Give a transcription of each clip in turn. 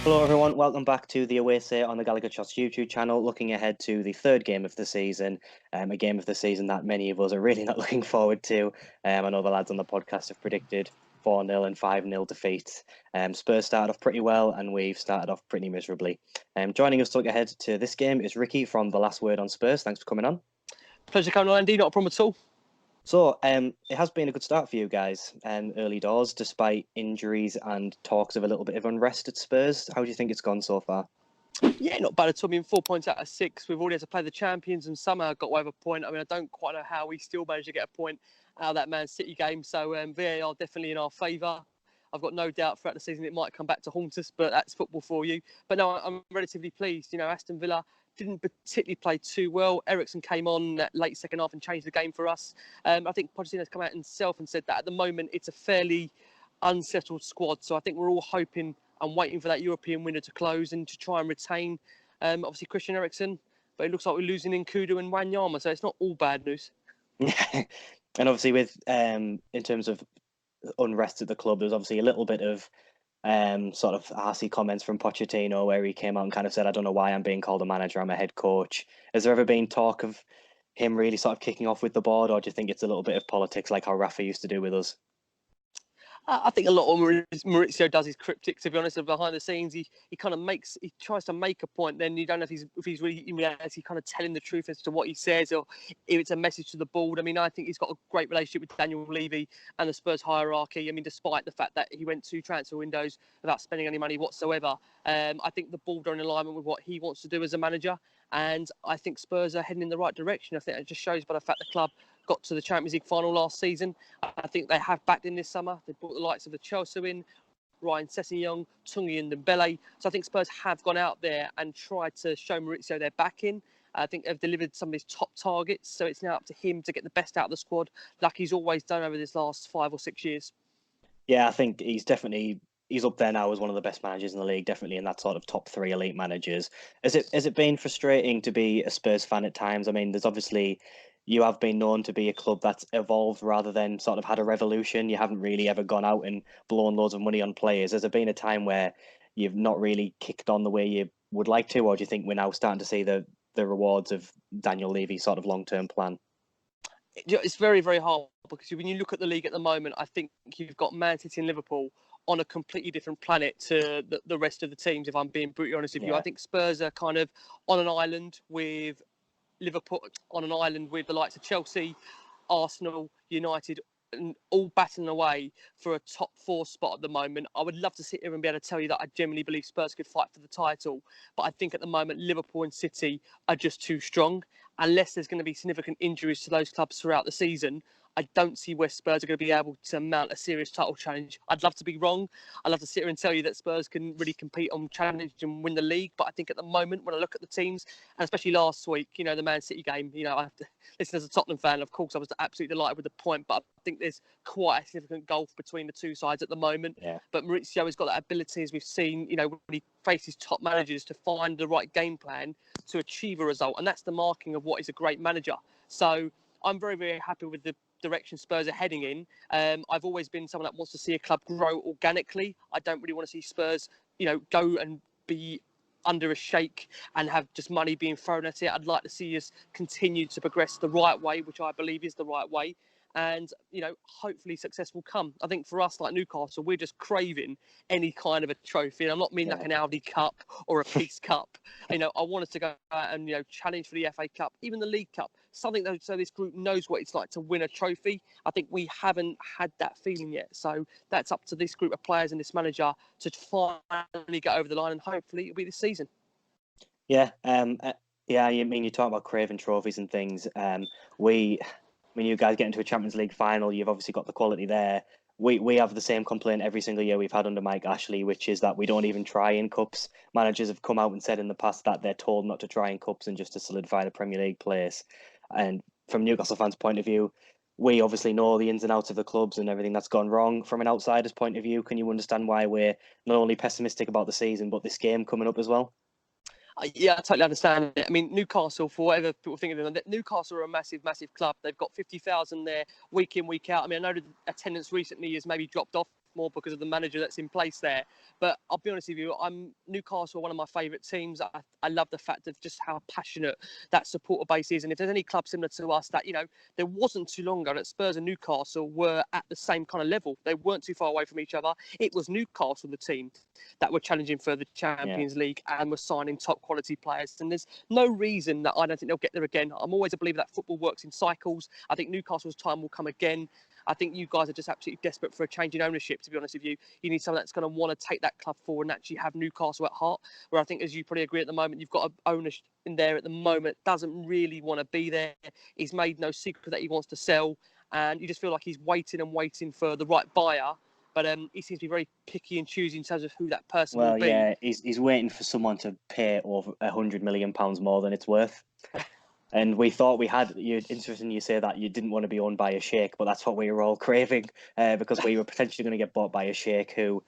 Hello everyone, welcome back to the Away Say on the Gallagher Shots YouTube channel, looking ahead to the third game of the season, a game of the season that many of us are really not looking forward to. I know the lads on the podcast have predicted 4-0 and 5-0 defeats. Spurs started off pretty well and we've started off pretty miserably. Joining us to look ahead to this game is Ricky from the Last Word on Spurs. Thanks for coming on. Pleasure coming on, Andy, not a problem at all. So, it has been a good start for you guys, early doors, despite injuries and talks of a little bit of unrest at Spurs. How do you think it's gone so far? Yeah, not bad at all. I mean, 4 points out of 6. We've already had to play the champions and somehow got away with a point. I mean, I don't quite know how we still managed to get a point out of that Man City game. So VAR definitely in our favour. I've got no doubt throughout the season it might come back to haunt us, but that's football for you. But no, I'm relatively pleased. You know, Aston Villa didn't particularly play too well. Eriksen came on that late second half and changed the game for us. I think Pochettino's come out himself and said that at the moment it's a fairly unsettled squad. So I think we're all hoping and waiting for that European window to close and to try and retain, obviously, Christian Eriksen. But it looks like we're losing Nkudu and Wanyama, so it's not all bad news. And obviously with, in terms of unrest at the club, there's obviously a little bit of sort of arsey comments from Pochettino where he came out and kind of said, I don't know why I'm being called a manager, I'm a head coach. Has there ever been talk of him really sort of kicking off with the board, or do you think it's a little bit of politics like how Rafa used to do with us? I think a lot of Maurizio does is cryptic, to be honest. Behind the scenes, he tries to make a point. Then you don't know if he's really in reality kind of telling the truth as to what he says, or if it's a message to the board. I mean, I think he's got a great relationship with Daniel Levy and the Spurs hierarchy. I mean, despite the fact that he went 2 transfer windows without spending any money whatsoever, I think the board are in alignment with what he wants to do as a manager. And I think Spurs are heading in the right direction. I think it just shows by the fact the club got to the Champions League final last season. I think they have backed in this summer. They brought the likes of the Chelsea in, Ryan Sessegnon, Tungi and Dembele. So I think Spurs have gone out there and tried to show Maurizio they're back in. I think they've delivered some of his top targets. So it's now up to him to get the best out of the squad, like he's always done over this last 5 or 6 years. Yeah, I think he's up there now as one of the best managers in the league, definitely in that sort of top 3 elite managers. Has it been frustrating to be a Spurs fan at times? I mean, there's obviously, you have been known to be a club that's evolved rather than sort of had a revolution. You haven't really ever gone out and blown loads of money on players. Has there been a time where you've not really kicked on the way you would like to, or do you think we're now starting to see the rewards of Daniel Levy's sort of long-term plan? It's very, very hard because when you look at the league at the moment, I think you've got Man City and Liverpool on a completely different planet to the rest of the teams, if I'm being brutally honest with you. I think Spurs are kind of on an island with Liverpool, on an island with the likes of Chelsea, Arsenal, United, and all battling away for a top 4 spot at the moment. I would love to sit here and be able to tell you that I genuinely believe Spurs could fight for the title. But I think at the moment, Liverpool and City are just too strong. Unless there's going to be significant injuries to those clubs throughout the season, I don't see where Spurs are going to be able to mount a serious title challenge. I'd love to be wrong. I'd love to sit here and tell you that Spurs can really compete on challenge and win the league. But I think at the moment, when I look at the teams, and especially last week, you know, the Man City game, you know, I have to listen as a Tottenham fan. Of course, I was absolutely delighted with the point, but I think there's quite a significant gulf between the two sides at the moment. Yeah. But Maurizio has got that ability, as we've seen, you know, when he faces top managers, to find the right game plan to achieve a result. And that's the marking of what is a great manager. So I'm very, very happy with the direction Spurs are heading in. I've always been someone that wants to see a club grow organically. I don't really want to see Spurs, you know, go and be under a shake and have just money being thrown at it. I'd like to see us continue to progress the right way, which I believe is the right way. And, you know, hopefully success will come. I think for us, like Newcastle, we're just craving any kind of a trophy. And I'm not meaning like an Audi Cup or a Peace Cup. You know, I want us to go out and, you know, challenge for the FA Cup, even the League Cup. Something that, so this group knows what it's like to win a trophy. I think we haven't had that feeling yet. So that's up to this group of players and this manager to finally get over the line, and hopefully it'll be this season. Yeah, yeah. I mean, you talk about craving trophies and things. When you guys get into a Champions League final, you've obviously got the quality there. We have the same complaint every single year we've had under Mike Ashley, which is that we don't even try in cups. Managers have come out and said in the past that they're told not to try in cups and just to solidify the Premier League place. And from Newcastle fans' point of view, we obviously know the ins and outs of the clubs and everything that's gone wrong. From an outsider's point of view, can you understand why we're not only pessimistic about the season, but this game coming up as well? Yeah, I totally understand it. I mean, Newcastle, for whatever people think of them, Newcastle are a massive, massive club. They've got 50,000 there week in, week out. I mean, I know the attendance recently has maybe dropped off more because of the manager that's in place there. But I'll be honest with you, Newcastle are one of my favourite teams. I love the fact of just how passionate that supporter base is. And if there's any club similar to us that, there wasn't too long ago that Spurs and Newcastle were at the same kind of level. They weren't too far away from each other. It was Newcastle, the team that were challenging for the Champions League and were signing top quality players. And there's no reason that I don't think they'll get there again. I'm always a believer that football works in cycles. I think Newcastle's time will come again. I think you guys are just absolutely desperate for a change in ownership, to be honest with you. You need someone that's going to want to take that club forward and actually have Newcastle at heart, where I think, as you probably agree at the moment, you've got an owner in there at the moment doesn't really want to be there. He's made no secret that he wants to sell, and you just feel like he's waiting and waiting for the right buyer. But he seems to be very picky and choosy in terms of who that person will be. Well, yeah, he's waiting for someone to pay over £100 million more than it's worth. And we thought we had, interesting you say that you didn't want to be owned by a sheikh, but that's what we were all craving because we were potentially going to get bought by a sheikh who,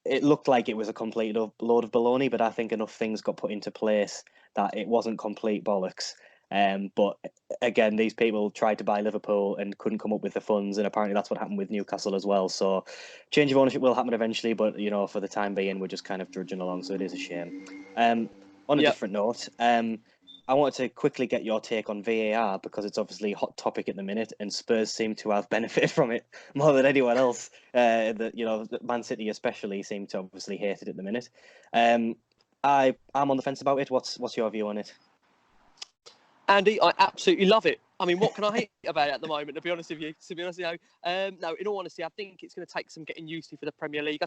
it looked like it was a complete load of baloney, but I think enough things got put into place that it wasn't complete bollocks. But again, these people tried to buy Liverpool and couldn't come up with the funds, and apparently that's what happened with Newcastle as well. So change of ownership will happen eventually, but for the time being, we're just kind of drudging along, so it is a shame. On a different note, I wanted to quickly get your take on VAR because it's obviously a hot topic at the minute, and Spurs seem to have benefited from it more than anyone else. Man City especially seem to obviously hate it at the minute. I'm on the fence about it. What's your view on it? Andy, I absolutely love it. I mean, what can I hate about it at the moment, to be honest with you? No, in all honesty, I think it's going to take some getting used to for the Premier League.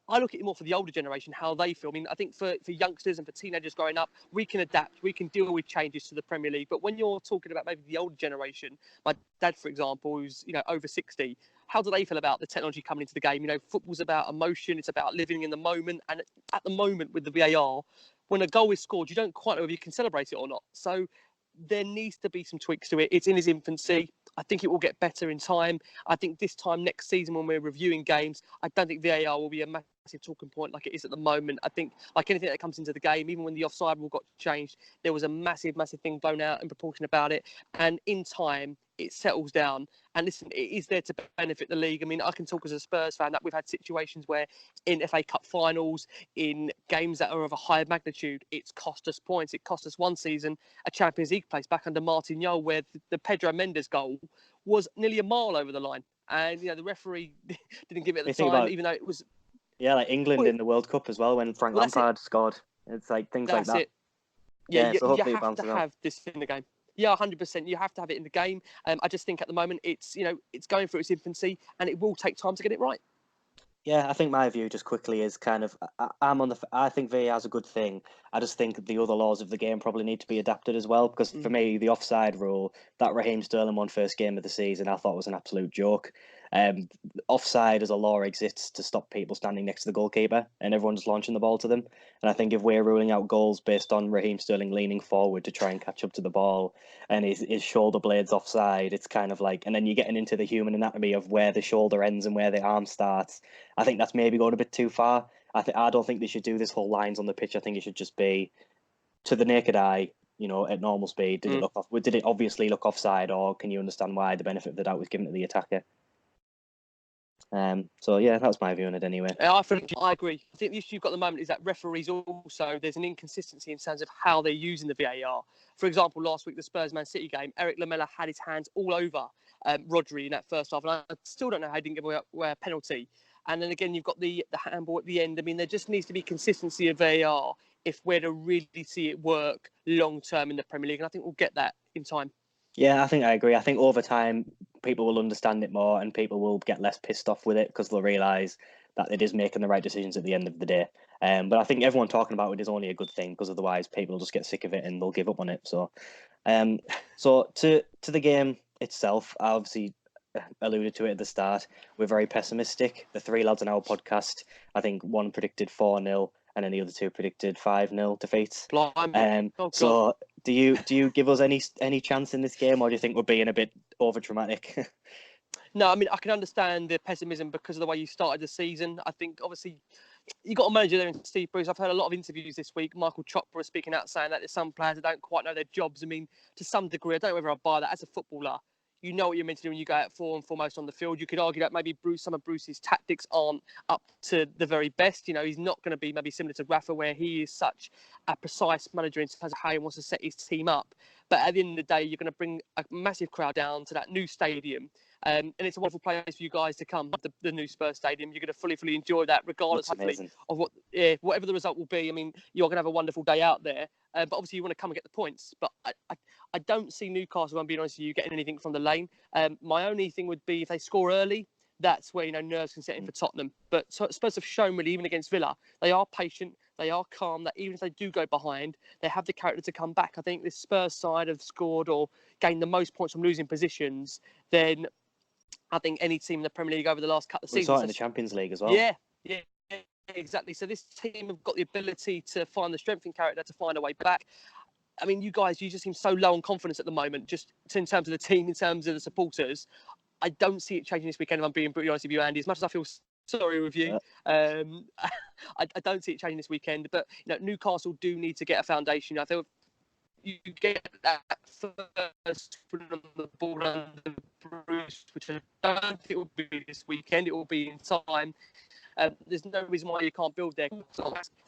I look at it more for the older generation, how they feel. I mean, I think for youngsters and for teenagers growing up, we can adapt, we can deal with changes to the Premier League. But when you're talking about maybe the older generation, my dad, for example, who's, over 60, how do they feel about the technology coming into the game? Football's about emotion, it's about living in the moment. And at the moment with the VAR, when a goal is scored, you don't quite know if you can celebrate it or not. So there needs to be some tweaks to it. It's in its infancy. I think it will get better in time. I think this time next season when we're reviewing games, I don't think VAR will be a massive talking point like it is at the moment. I think like anything that comes into the game, even when the offside rule got changed, there was a massive thing blown out in proportion about it. And in time, it settles down. And listen, it is there to benefit the league. I mean, I can talk as a Spurs fan that we've had situations where in FA Cup finals, in games that are of a higher magnitude, it's cost us points. It cost us one season a Champions League place back under Martin Jol, where the Pedro Mendes goal was nearly a mile over the line. And, the referee didn't give it at the time, even though it was... Yeah, like England in the World Cup as well, when Frank Lampard scored. It's like things like that. That's it. Yeah, so you have to have this in the game. Yeah, 100%. You have to have it in the game. I just think at the moment it's going through its infancy, and it will take time to get it right. Yeah, I think my view just quickly is kind of I think VAR is a good thing. I just think the other laws of the game probably need to be adapted as well, because for me the offside rule that Raheem Sterling won first game of the season I thought was an absolute joke. Offside as a law exists to stop people standing next to the goalkeeper and everyone just launching the ball to them. And I think if we're ruling out goals based on Raheem Sterling leaning forward to try and catch up to the ball and his shoulder blades offside, it's kind of like, and then you're getting into the human anatomy of where the shoulder ends and where the arm starts. I think that's maybe going a bit too far. I don't think they should do this whole lines on the pitch. I think it should just be to the naked eye, at normal speed. Did it look off? Did it obviously look offside, or can you understand why the benefit of the doubt was given to the attacker? So yeah, that was my view on it anyway. I agree. I think the issue you've got at the moment is that referees also, there's an inconsistency in terms of how they're using the VAR. For example, last week, the Spurs-Man City game, Eric Lamela had his hands all over Rodri in that first half. And I still don't know how he didn't give away a penalty. And then again, you've got the handball at the end. I mean, there just needs to be consistency of VAR if we're to really see it work long-term in the Premier League. And I think we'll get that in time. Yeah, I think I agree. I think over time, people will understand it more and people will get less pissed off with it because they'll realise that it is making the right decisions at the end of the day. But I think everyone talking about it is only a good thing, because otherwise people will just get sick of it and they'll give up on it. So to the game itself, I obviously alluded to it at the start. We're very pessimistic. The three lads on our podcast, I think one predicted 4-0 and then the other two predicted 5-0 defeats. So do you give us any chance in this game, or do you think we're being a bit over dramatic? No, I mean, I can understand the pessimism because of the way you started the season. I think, obviously, you got a manager there in Steve Bruce. I've heard a lot of interviews this week. Michael Chopra speaking out saying that there's some players that don't quite know their jobs. I mean, to some degree, I don't know whether I buy that as a footballer. You know what you're meant to do when you go out forward and foremost on the field. You could argue that maybe some of Bruce's tactics aren't up to the very best. You know, he's not going to be maybe similar to Rafa, where he is such a precise manager in terms of how he wants to set his team up. But at the end of the day, you're going to bring a massive crowd down to that new stadium. And it's a wonderful place for you guys to come, the new Spurs Stadium. You're going to fully enjoy that, regardless, hopefully, of whatever the result will be. I mean, you're going to have a wonderful day out there. But obviously, you want to come and get the points. But I don't see Newcastle, I'm being honest with you, getting anything from the lane. My only thing would be if they score early, that's where, nerves can set in for Tottenham. But Spurs have shown, really, even against Villa, they are patient, they are calm, that even if they do go behind, they have the character to come back. I think this Spurs side have scored or gained the most points from losing positions than I think any team in the Premier League over the last couple of seasons. We saw it in the Champions League as well. Yeah, exactly. So this team have got the ability to find the strength in character to find a way back. I mean, you just seem so low on confidence at the moment, just in terms of the team, in terms of the supporters. I don't see it changing this weekend, if I'm being brutally honest with you, Andy. As much as I feel sorry with you, I don't see it changing this weekend. But Newcastle do need to get a foundation. I think you get that first on the ball under Bruce, which I don't think it will be this weekend. It will be in time. There's no reason why you can't build there.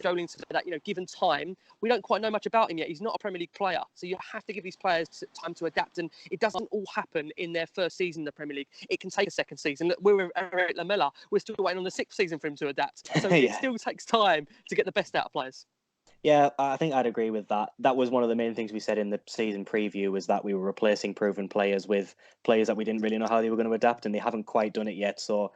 Joling said that, given time, we don't quite know much about him yet. He's not a Premier League player. So you have to give these players time to adapt. And it doesn't all happen in their first season in the Premier League. It can take a second season. Look, we're with Eric Lamela. We're still waiting on the 6th season for him to adapt. So it still takes time to get the best out of players. Yeah, I think I'd agree with that. That was one of the main things we said in the season preview, was that we were replacing proven players with players that we didn't really know how they were going to adapt, and they haven't quite done it yet. So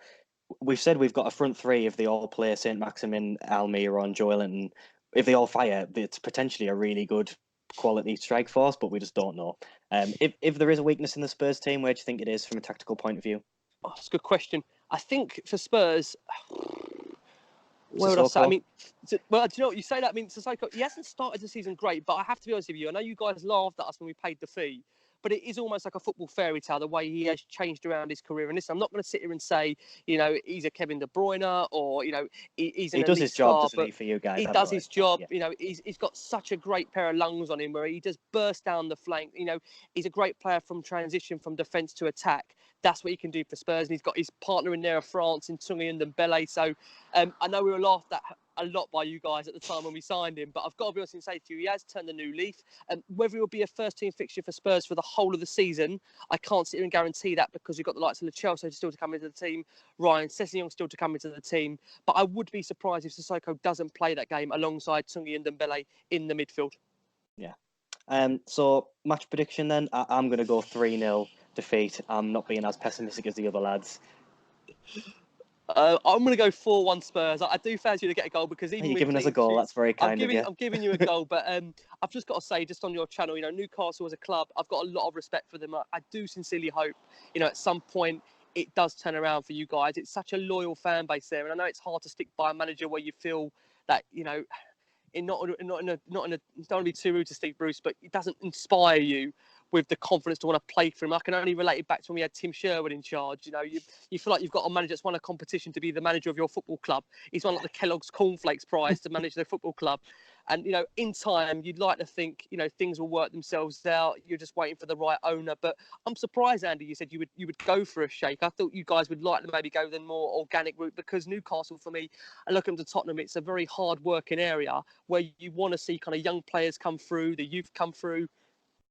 we've said we've got a front three. If they all play, St. Maximin, Almiron, Joelinton, if they all fire, it's potentially a really good quality strike force, but we just don't know. If there is a weakness in the Spurs team, where do you think it is from a tactical point of view? Oh, that's a good question. I think for Spurs, where would I say? I mean, well, do you know what you say that? I mean, Sissoko, he hasn't started the season great, but I have to be honest with you. I know you guys laughed at us when we paid the fee, but it is almost like a football fairy tale, the way he has changed around his career. And listen, I'm not going to sit here and say, he's a Kevin De Bruyne or, he's an He does his job, doesn't he, for you guys? He does his job. Yeah. He's got such a great pair of lungs on him where he just bursts down the flank. He's a great player from transition, from defence to attack. That's what he can do for Spurs. And he's got his partner in there of France in Tungi and Dembele. So I know we were laughed at a lot by you guys at the time when we signed him, but I've got to be honest and say to you, he has turned a new leaf. Whether it will be a first-team fixture for Spurs for the whole of the season, I can't sit here and guarantee that, because we've got the likes of Chelsea still to come into the team, Ryan Sessegnon still to come into the team. But I would be surprised if Sissoko doesn't play that game alongside Tungi and Dembele in the midfield. Yeah. So match prediction then, I'm going to go 3-0 defeat. I'm not being as pessimistic as the other lads. I'm going to go 4-1 Spurs. I do fancy you to get a goal, because even you're giving us a goal. That's very kind of you. I'm giving you a goal, but I've just got to say, just on your channel, Newcastle as a club, I've got a lot of respect for them. I do sincerely hope, at some point it does turn around for you guys. It's such a loyal fan base there, and I know it's hard to stick by a manager where you feel that don't want to be too rude to Steve Bruce, but it doesn't inspire you with the confidence to want to play for him. I can only relate it back to when we had Tim Sherwood in charge. You feel like you've got a manager that's won a competition to be the manager of your football club. He's won like the Kellogg's Cornflakes Prize to manage their football club. And, in time, you'd like to think, things will work themselves out. You're just waiting for the right owner. But I'm surprised, Andy, you said you would go for a shake. I thought you guys would like to maybe go the more organic route, because Newcastle, for me, and looking to Tottenham, it's a very hard-working area where you want to see kind of young players come through, the youth come through.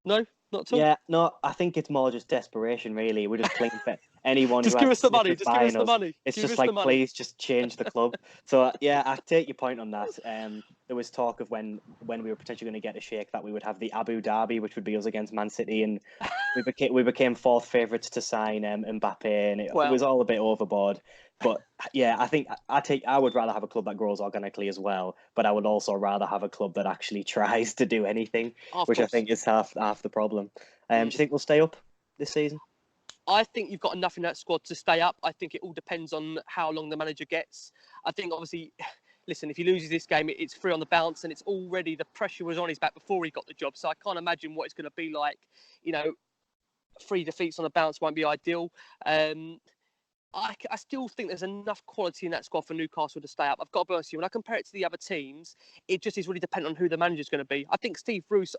No? Not at all? Yeah, no, I think it's more just desperation, really. We're just clinging for anyone just who give has us the money. Just give us the money. It's just like, please, just change the club. So, yeah, I take your point on that. There was talk of when we were potentially going to get a shake that we would have the Abu Dhabi, which would be us against Man City, and we became fourth favourites to sign Mbappe, and it was all a bit overboard. But yeah, I think I would rather have a club that grows organically as well, but I would also rather have a club that actually tries to do anything, which I think is half the problem. Do you think we'll stay up this season? I think you've got enough in that squad to stay up. I think it all depends on how long the manager gets. I think, obviously, listen, if he loses this game, it's free on the bounce, and it's already, the pressure was on his back before he got the job. So I can't imagine what it's going to be like. 3 defeats on the bounce won't be ideal. I still think there's enough quality in that squad for Newcastle to stay up. I've got to be honest with you, when I compare it to the other teams, it just is really dependent on who the manager's going to be. I think Steve Bruce,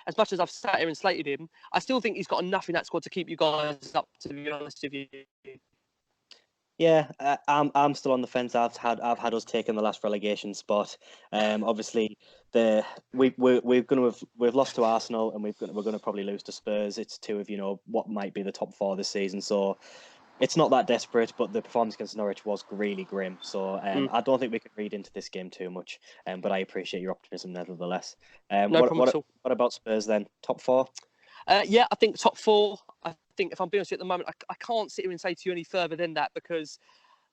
as much as I've sat here and slated him, I still think he's got enough in that squad to keep you guys up, to be honest with you. Yeah, I'm still on the fence. I've had us taking the last relegation spot. Obviously, we've lost to Arsenal, and we're going to probably lose to Spurs. It's two of what might be the top four this season. So it's not that desperate. But the performance against Norwich was really grim. So I don't think we can read into this game too much. But I appreciate your optimism nevertheless. No problem at all. What about Spurs then? Top four? Yeah, I think top four. I think if I'm being honest with you at the moment, I can't sit here and say to you any further than that, because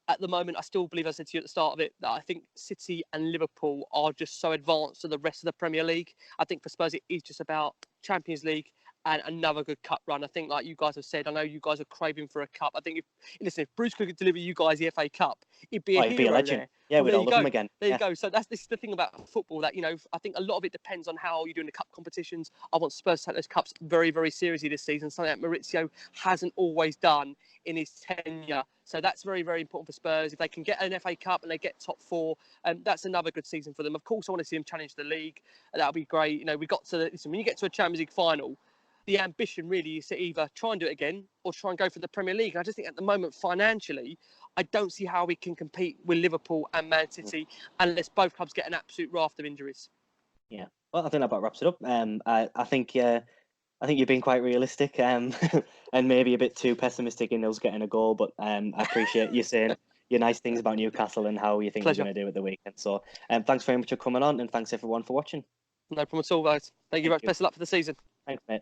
at the moment, I still believe I said to you at the start of it that I think City and Liverpool are just so advanced to the rest of the Premier League. I think for Spurs, it is just about Champions League and another good cup run. I think, like you guys have said, I know you guys are craving for a cup. I think if Bruce could deliver you guys the FA Cup, he'd be a hero. He'd be a legend. There. Yeah, we'd all love him again. There you go. So this is the thing about football, that I think a lot of it depends on how you're doing the cup competitions. I want Spurs to take those cups very, very seriously this season, something that Maurizio hasn't always done in his tenure. So that's very, very important for Spurs. If they can get an FA Cup and they get top four, that's another good season for them. Of course, I want to see them challenge the league. That'll be great. We got to listen, when you get to a Champions League final, the ambition really is to either try and do it again or try and go for the Premier League. And I just think at the moment, financially, I don't see how we can compete with Liverpool and Man City unless both clubs get an absolute raft of injuries. Yeah, well, I think that about wraps it up. I think you've been quite realistic, and maybe a bit too pessimistic in us getting a goal. But I appreciate you saying your nice things about Newcastle and how you think we're going to do at the weekend. So, thanks very much for coming on, and thanks everyone for watching. No problem at all, guys. Thank you very much. Best of luck for the season. Thanks, mate.